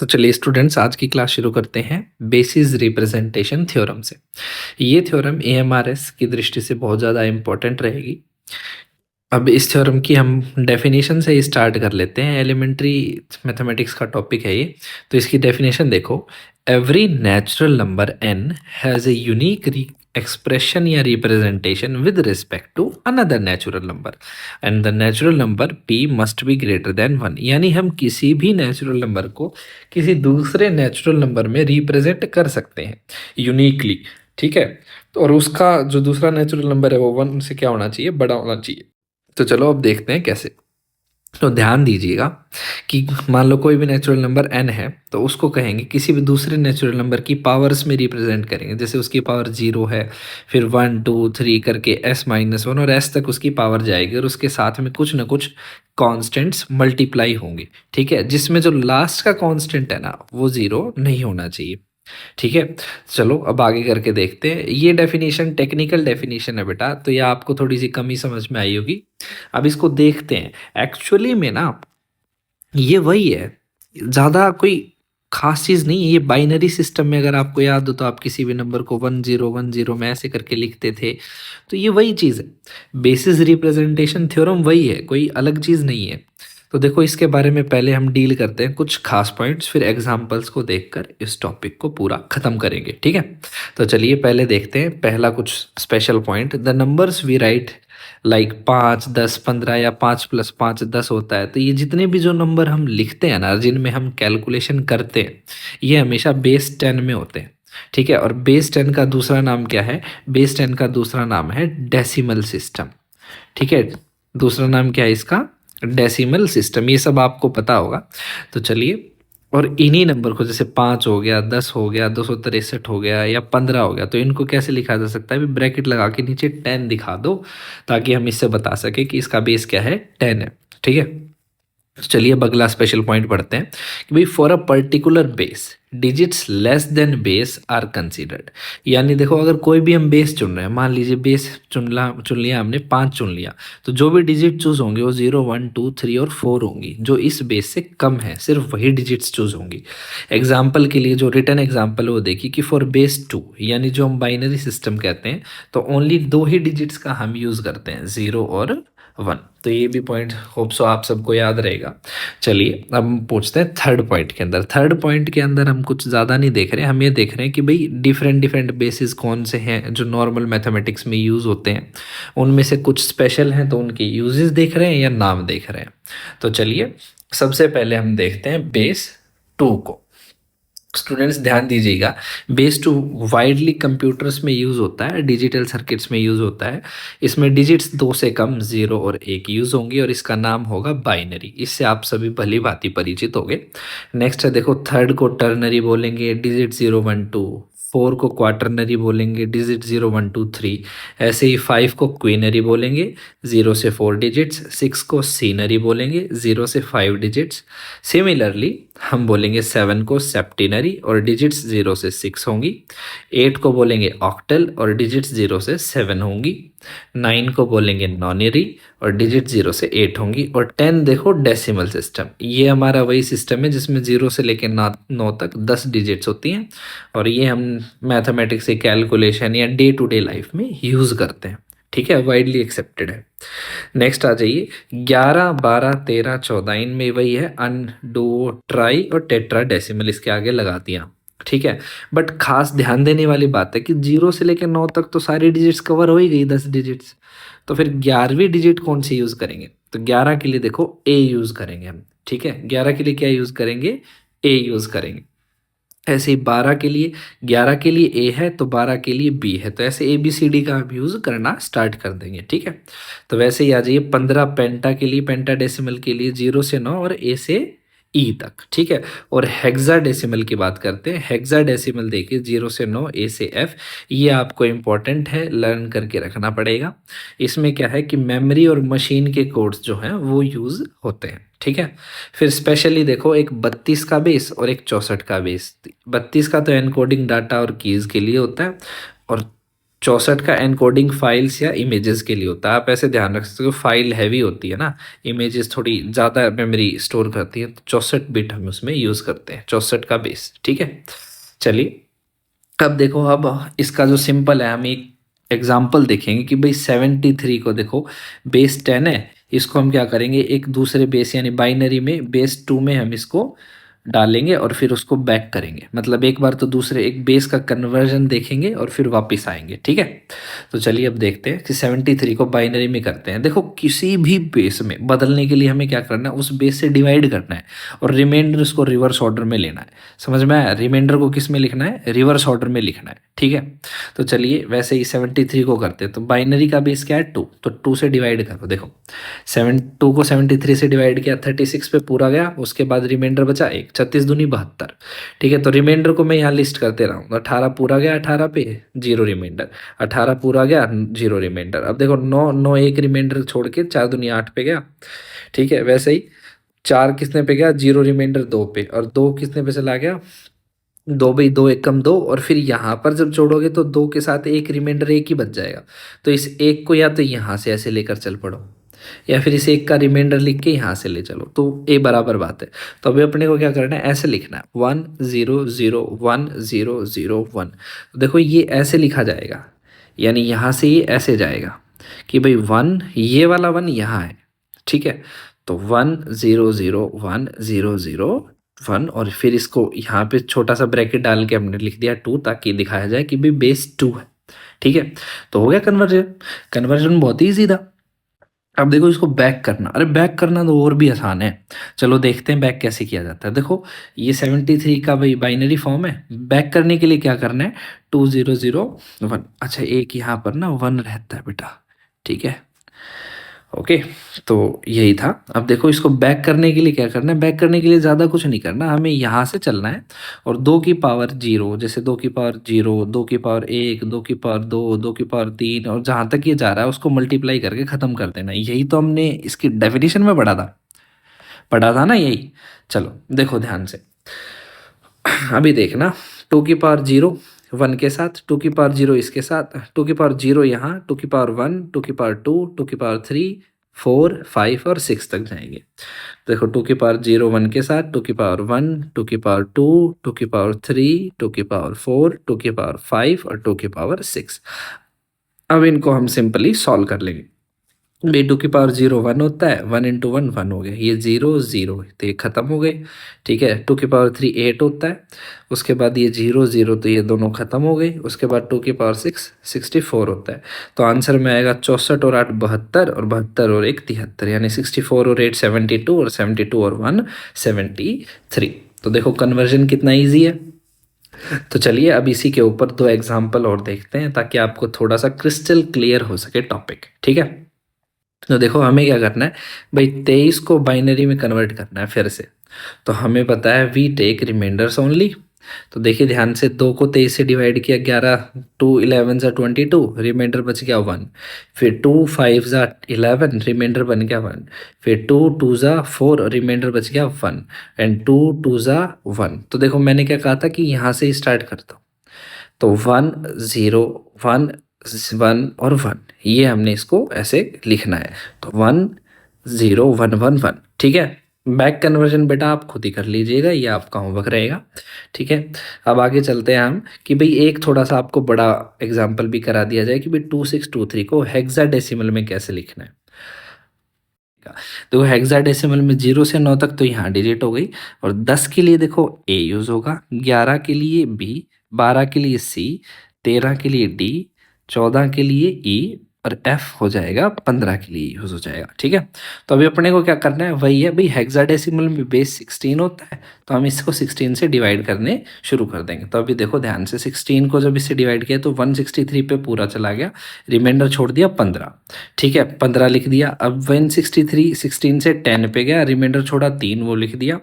तो चलिए स्टूडेंट्स, आज की क्लास शुरू करते हैं बेसिस रिप्रेजेंटेशन थ्योरम से। ये थ्योरम एएमआरएस की दृष्टि से बहुत ज़्यादा इम्पोर्टेंट रहेगी। अब इस थ्योरम की हम डेफिनेशन से ही स्टार्ट कर लेते हैं। एलिमेंट्री मैथमेटिक्स का टॉपिक है ये। तो इसकी डेफिनेशन देखो, every natural number n has a unique expression या representation with respect to another natural number and the natural number p must be greater than 1। यानी हम किसी भी नेचुरल नंबर को किसी दूसरे नेचुरल नंबर में रिप्रेजेंट कर सकते हैं यूनिकली। ठीक है, तो और उसका जो दूसरा नेचुरल नंबर है वो 1 से क्या होना चाहिए, बड़ा होना चाहिए। तो चलो अब देखते हैं कैसे। तो ध्यान दीजिएगा कि मान लो कोई भी नेचुरल नंबर n है, तो उसको कहेंगे किसी भी दूसरे नेचुरल नंबर की पावर्स में रिप्रेजेंट करेंगे। जैसे उसकी पावर 0 है, फिर 1 2 3 करके s-1 और s तक उसकी पावर जाएगी और उसके साथ में कुछ ना कुछ कांस्टेंट्स मल्टीप्लाई होंगे। ठीक है, जिसमें जो लास्ट का कांस्टेंट है ना, वो 0 नहीं होना चाहिए। ठीक है, चलो अब आगे करके देखते हैं। ये डेफिनेशन टेक्निकल डेफिनेशन है बेटा, तो ये आपको थोड़ी सी कमी समझ में आई होगी। अब इसको देखते हैं। एक्चुअली में ना ये वही है, ज़्यादा कोई खास चीज़ नहीं है। ये बाइनरी सिस्टम में अगर आपको याद हो तो आप किसी भी नंबर को 1010 में ऐसे करके लिखते थे। तो ये वही चीज़ है, बेसिस रिप्रेजेंटेशन थ्योरम वही है, कोई अलग चीज़ नहीं है। तो देखो, इसके बारे में पहले हम डील करते हैं कुछ खास पॉइंट्स, फिर एग्जांपल्स को देखकर इस टॉपिक को पूरा ख़त्म करेंगे। ठीक है, तो चलिए पहले देखते हैं पहला कुछ special point. The numbers we write like 5 10 15 या 5 + 5 10 होता है। तो ये जितने भी जो नंबर हम लिखते हैं ना, जिनमें हम कैलकुलेशन करते हैं, ये हमेशा बेस 10 में होते हैं। ठीक है, और बेस 10 का दूसरा नाम क्या है? बेस 10 का दूसरा नाम है डेसिमल सिस्टम। ठीक है, दूसरा नाम क्या है इसका? Decimal system. ये सब आपको पता होगा। तो चलिए, और इन्हीं नंबर को जैसे 5 हो गया, 10 हो गया, 263 हो गया या 15 हो गया, तो इनको कैसे लिखा जा सकता है? ब्रैकेट लगा के नीचे 10 दिखा दो, ताकि हम इससे बता सके कि इसका बेस क्या है, 10 है। ठीक है, तो चलिए अब अगला स्पेशल पॉइंट पढ़ते हैं कि भाई for a particular base digits less than base are considered. यानी देखो, अगर कोई भी हम बेस चुन रहे हैं, मान लीजिए बेस चुन लिया हमने, 5 चुन लिया, तो जो भी डिजिट चूज होंगे वो 0 1 2 3 और 4 होंगी। जो इस बेस से कम है, सिर्फ वही डिजिट्स चूज होंगी। एग्जाम्पल के लिए जो रिटर्न एग्जाम्पल वो देखिए कि फॉर बेस 2, यानी जो हम बाइनरी सिस्टम कहते हैं, तो ओनली 2 ही डिजिट्स का हम यूज करते हैं, 0 और 1। तो ये भी पॉइंट होप सो आप सबको याद रहेगा। चलिए अब हम पूछते हैं थर्ड पॉइंट के अंदर। थर्ड पॉइंट के अंदर हम कुछ ज़्यादा नहीं देख रहे हैं, हम ये देख रहे हैं कि भाई डिफरेंट डिफरेंट बेसिस कौन से हैं जो नॉर्मल मैथमेटिक्स में यूज़ होते हैं। उनमें से कुछ स्पेशल हैं, तो उनके यूजेस देख रहे हैं या नाम देख रहे हैं। तो चलिए सबसे पहले हम देखते हैं बेस 2 को। स्टूडेंट्स ध्यान दीजिएगा, बेस 2 वाइडली कंप्यूटर्स में यूज़ होता है, डिजिटल सर्किट्स में यूज़ होता है। इसमें डिजिट्स 2 से कम, 0 और 1 यूज़ होंगी और इसका नाम होगा बाइनरी। इससे आप सभी भली भांति परिचित होंगे। नेक्स्ट है, देखो थर्ड को टर्नरी बोलेंगे, डिजिट 0 1 2। 4 को क्वाटरनरी बोलेंगे, डिजिट 0 1 2 3। ऐसे ही 5 को क्वीनरी बोलेंगे, 0 से 4 डिजिट्स। 6 को सीनरी बोलेंगे, 0 से 5 डिजिट्स। सिमिलरली हम बोलेंगे 7 को सेप्टिनरी और डिजिट्स 0 से 6 होंगी। 8 को बोलेंगे ऑक्टल और डिजिट्स 0 से 7 होंगी। 9 को बोलेंगे नॉनरी और डिजिट 0 से 8 होंगी। और 10 देखो डेसिमल सिस्टम, ये हमारा वही सिस्टम है जिसमें 0 से लेकर 9 तक 10 डिजिट्स होती हैं, और ये हम मैथमेटिक्स से कैलकुलेशन या डे टू डे लाइफ में यूज़ करते हैं। ठीक है, वाइडली एक्सेप्टेड है। नेक्स्ट आ जाइए, 11 12 13 14, इनमें वही है अन डो ट्राई और टेट्रा डेसिमल इसके आगे लगा दिया। ठीक है, बट खास ध्यान देने वाली बात है कि 0 से लेकर 9 तक तो सारी डिजिट्स कवर हो ही गई, 10 डिजिट्स। तो फिर 11वीं डिजिट कौन सी यूज़ करेंगे? तो 11 के लिए देखो ए यूज़ करेंगे हम। ठीक है, 11 के लिए क्या यूज़ करेंगे? ए यूज़ करेंगे। ऐसे ही 12 के लिए, 11 के लिए ए है तो 12 के लिए बी है, तो ऐसे ए बी सी डी का आप यूज़ करना स्टार्ट कर देंगे। ठीक है, तो वैसे ही आ जाइए 15 पेंटा के लिए, पेंटा डेसिमल के लिए 0 से 9 और ए से ई तक। ठीक है, और हेक्सा डेसिमल की बात करते हैं। हेक्सा डेसिमल देखिए 0 से 9 ए से एफ, ये आपको इम्पोर्टेंट है, लर्न करके रखना पड़ेगा। इसमें क्या है कि मेमोरी और मशीन के कोड्स जो हैं वो यूज़ होते हैं। ठीक है, फिर स्पेशली देखो एक 32 का बेस और एक 64 का बेस। 32 का तो एनकोडिंग डाटा और कीज़ के लिए होता है, और 64 का एनकोडिंग फाइल्स या इमेजेस के लिए होता है। आप ऐसे ध्यान रख सकते हो, फाइल हैवी होती है ना, इमेजेस थोड़ी ज़्यादा मेमोरी स्टोर करती है, तो 64 बिट हम उसमें यूज़ करते हैं, 64 का बेस। ठीक है, चलिए अब देखो, अब इसका जो सिंपल है, हम एक एग्जाम्पल देखेंगे कि भाई 73 को देखो बेस 10 है, इसको हम क्या करेंगे, एक दूसरे बेस यानी बाइनरी में बेस 2 में हम इसको डालेंगे और फिर उसको बैक करेंगे, मतलब एक बार तो दूसरे एक बेस का कन्वर्जन देखेंगे और फिर वापस आएंगे। ठीक है, तो चलिए अब देखते हैं कि 73 को बाइनरी में करते हैं। देखो किसी भी बेस में बदलने के लिए हमें क्या करना है, उस बेस से डिवाइड करना है और रिमाइंडर उसको रिवर्स ऑर्डर में लेना है। समझ में आया, रिमाइंडर को किस में लिखना है, रिवर्स ऑर्डर में लिखना है। ठीक है, तो चलिए वैसे ही 73 को करते हैं। तो बाइनरी का बेस क्या है, 2, तो 2 से डिवाइड करो। देखो 2 को 73 से डिवाइड किया, 36 पे पूरा गया, उसके बाद रिमाइंडर बचा 1, 36 दूनी 72। ठीक है, तो रिमाइंडर को मैं यहाँ लिस्ट करते रहा हूँ। 18 पूरा गया, 18 पे 0 रिमाइंडर, 18 पूरा गया, 0 रिमाइंडर। अब देखो 9 9 एक रिमाइंडर छोड़ के 4 दूनी 8 पे गया। ठीक है, वैसे ही 4 किसने पे गया, 0 रिमाइंडर 2 पे, और 2 किसने पे चला गया, 2 भाई 2 एक कम 2, और फिर यहाँ पर जब जोड़ोगे तो 2 के साथ एक रिमाइंडर 1 ही बच जाएगा। तो इस एक को या तो यहाँ से ऐसे लेकर चल पड़ो, या फिर इस एक का रिमाइंडर लिख के यहाँ से ले चलो, तो ए बराबर बात है। तो अभी अपने को क्या करना है, ऐसे लिखना है 1 0 0 1 0 0 1। देखो ये ऐसे लिखा जाएगा, यानी यहाँ से ये ऐसे जाएगा कि भाई 1, ये वाला 1 यहाँ है। ठीक है, तो 1 0 0 1 0 0 1, और फिर इसको यहाँ पे छोटा सा ब्रैकेट डाल के हमने लिख दिया 2, ताकि दिखाया जाए कि भाई बेस 2 है। ठीक है, तो हो गया कन्वर्जन। कन्वर्जन बहुत ईजी था। अब देखो इसको बैक करना, अरे बैक करना तो और भी आसान है। चलो देखते हैं बैक कैसे किया जाता है। देखो ये 73 का भाई बाइनरी फॉर्म है, बैक करने के लिए क्या करना है, 2 0 0 1। अच्छा एक यहाँ पर ना 1 रहता है बेटा। ठीक है, ओके, तो यही था। अब देखो इसको बैक करने के लिए क्या करना है, बैक करने के लिए ज़्यादा कुछ नहीं करना, हमें यहाँ से चलना है और 2 की पावर 0, जैसे 2 की पावर 0, 2 की पावर 1, 2 की पावर 2, 2 की पावर 3, और जहाँ तक ये जा रहा है उसको मल्टीप्लाई करके ख़त्म कर देना। यही तो हमने इसकी डेफिनेशन में पढ़ा था ना यही। चलो देखो ध्यान से, अभी देखना, 2 की पावर 0 1 के साथ, 2 की पावर 0 इसके साथ, 2 की पावर 0 यहाँ, 2 की पावर 1, 2 की पावर 2, 2 की पावर 3, 4 5 और 6 तक जाएंगे। देखो 2 की पावर 0 1 के साथ, 2 की पावर 1, 2 की पावर 2, 2 की पावर 3, 2 की पावर 4, 2 की पावर 5 और 2 की पावर 6। अब इनको हम सिंपली सॉल्व कर लेंगे। भाई 2 की पावर 0 1 होता है, 1 इंटू 1 1 हो गया, ये 0 0, तो ये खत्म हो गए। ठीक है, 2 की पावर 3 8 होता है, उसके बाद ये 0 0, तो ये दोनों खत्म हो गए। उसके बाद 2 की पावर 6 64 होता है। तो आंसर में आएगा 64 और 8 72, और 72 और 1 73, यानी 64 और 8 72, और 72 और 1 73। तो देखो कन्वर्जन कितना ईजी है। तो चलिए अब इसी के ऊपर 2 एग्जाम्पल और देखते हैं, ताकि आपको थोड़ा सा क्रिस्टल क्लियर हो सके टॉपिक। ठीक है, तो देखो हमें क्या करना है भाई, 23 को बाइनरी में कन्वर्ट करना है फिर से। तो हमें पता है वी टेक रिमाइंडर्स ओनली। तो देखिए ध्यान से, 2 को 23 से डिवाइड किया, 11 2 11 ज़ा 22, रिमाइंडर बच गया 1। फिर 2 5 ज़ा 11, रिमाइंडर बन गया 1। फिर 2 2 ज़ा 4, रिमाइंडर बच गया 1। एंड 2 2 ज़ा 1। तो देखो मैंने क्या कहा था कि यहाँ से स्टार्ट करता हूँ, तो 1 0 1 1 और 1, ये हमने इसको ऐसे लिखना है। तो 1 0 1 1 1। ठीक है, बैक कन्वर्जन बेटा आप खुद ही कर लीजिएगा, ये आपका होमवर्क रहेगा। ठीक है, अब आगे चलते हैं हम कि भाई एक थोड़ा सा आपको बड़ा एग्जाम्पल भी करा दिया जाए कि भाई 2623 को हेक्साडेसिमल में कैसे लिखना है। देखो हेक्साडेसिमल में 0 से 9 तक तो यहाँ डिजिट हो गई, और 10 के लिए देखो ए यूज होगा, 11 के लिए बी, 12 के लिए सी, 13 के लिए डी, 14 के लिए ई, और एफ हो जाएगा 15 के लिए यूज हो जाएगा। ठीक है, तो अभी अपने को क्या करना है, वही है भाई, हेक्साडेसिमल में बेस 16 होता है, तो हम इसको 16 से डिवाइड करने शुरू कर देंगे। तो अभी देखो ध्यान से, 16 को जब इससे डिवाइड किया तो 163 पे पूरा चला गया, रिमाइंडर छोड़ दिया 15। ठीक है, 15 लिख दिया। अब 163 16 से 10 पे गया, रिमाइंडर छोड़ा 3, वो लिख दिया।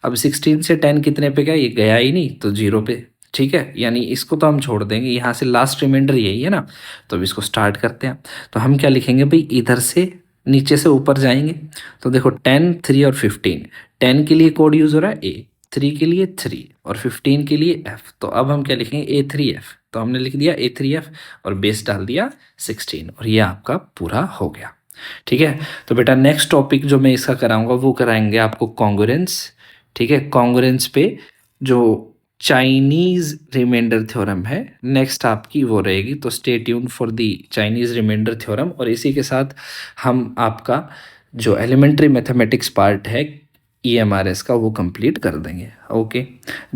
अब 16 से 10 कितने पे गया, ये गया ही नहीं, तो 0 पे। ठीक है, यानी इसको तो हम छोड़ देंगे, यहाँ से लास्ट रिमाइंडर यही है ना। तो अब इसको स्टार्ट करते हैं। तो हम क्या लिखेंगे भाई, इधर से नीचे से ऊपर जाएंगे। तो देखो 10 3 और 15, 10 के लिए कोड यूज हो रहा है ए, 3 के लिए 3 और 15 के लिए एफ। तो अब हम क्या लिखेंगे, A3F। तो हमने लिख दिया A3F और बेस डाल दिया 16 और ये आपका पूरा हो गया। ठीक है, तो बेटा नेक्स्ट टॉपिक जो मैं इसका कराऊंगा वो कराएंगे आपको कॉन्ग्रुएंस। ठीक है, कॉन्ग्रुएंस पे जो चाइनीज रिमाइंडर थ्योरम है नेक्स्ट आपकी वो रहेगी, तो stay tune for the Chinese remainder theorem. और इसी के साथ हम आपका जो एलिमेंट्री मैथमेटिक्स पार्ट है EMRS का वो कंप्लीट कर देंगे। ओके।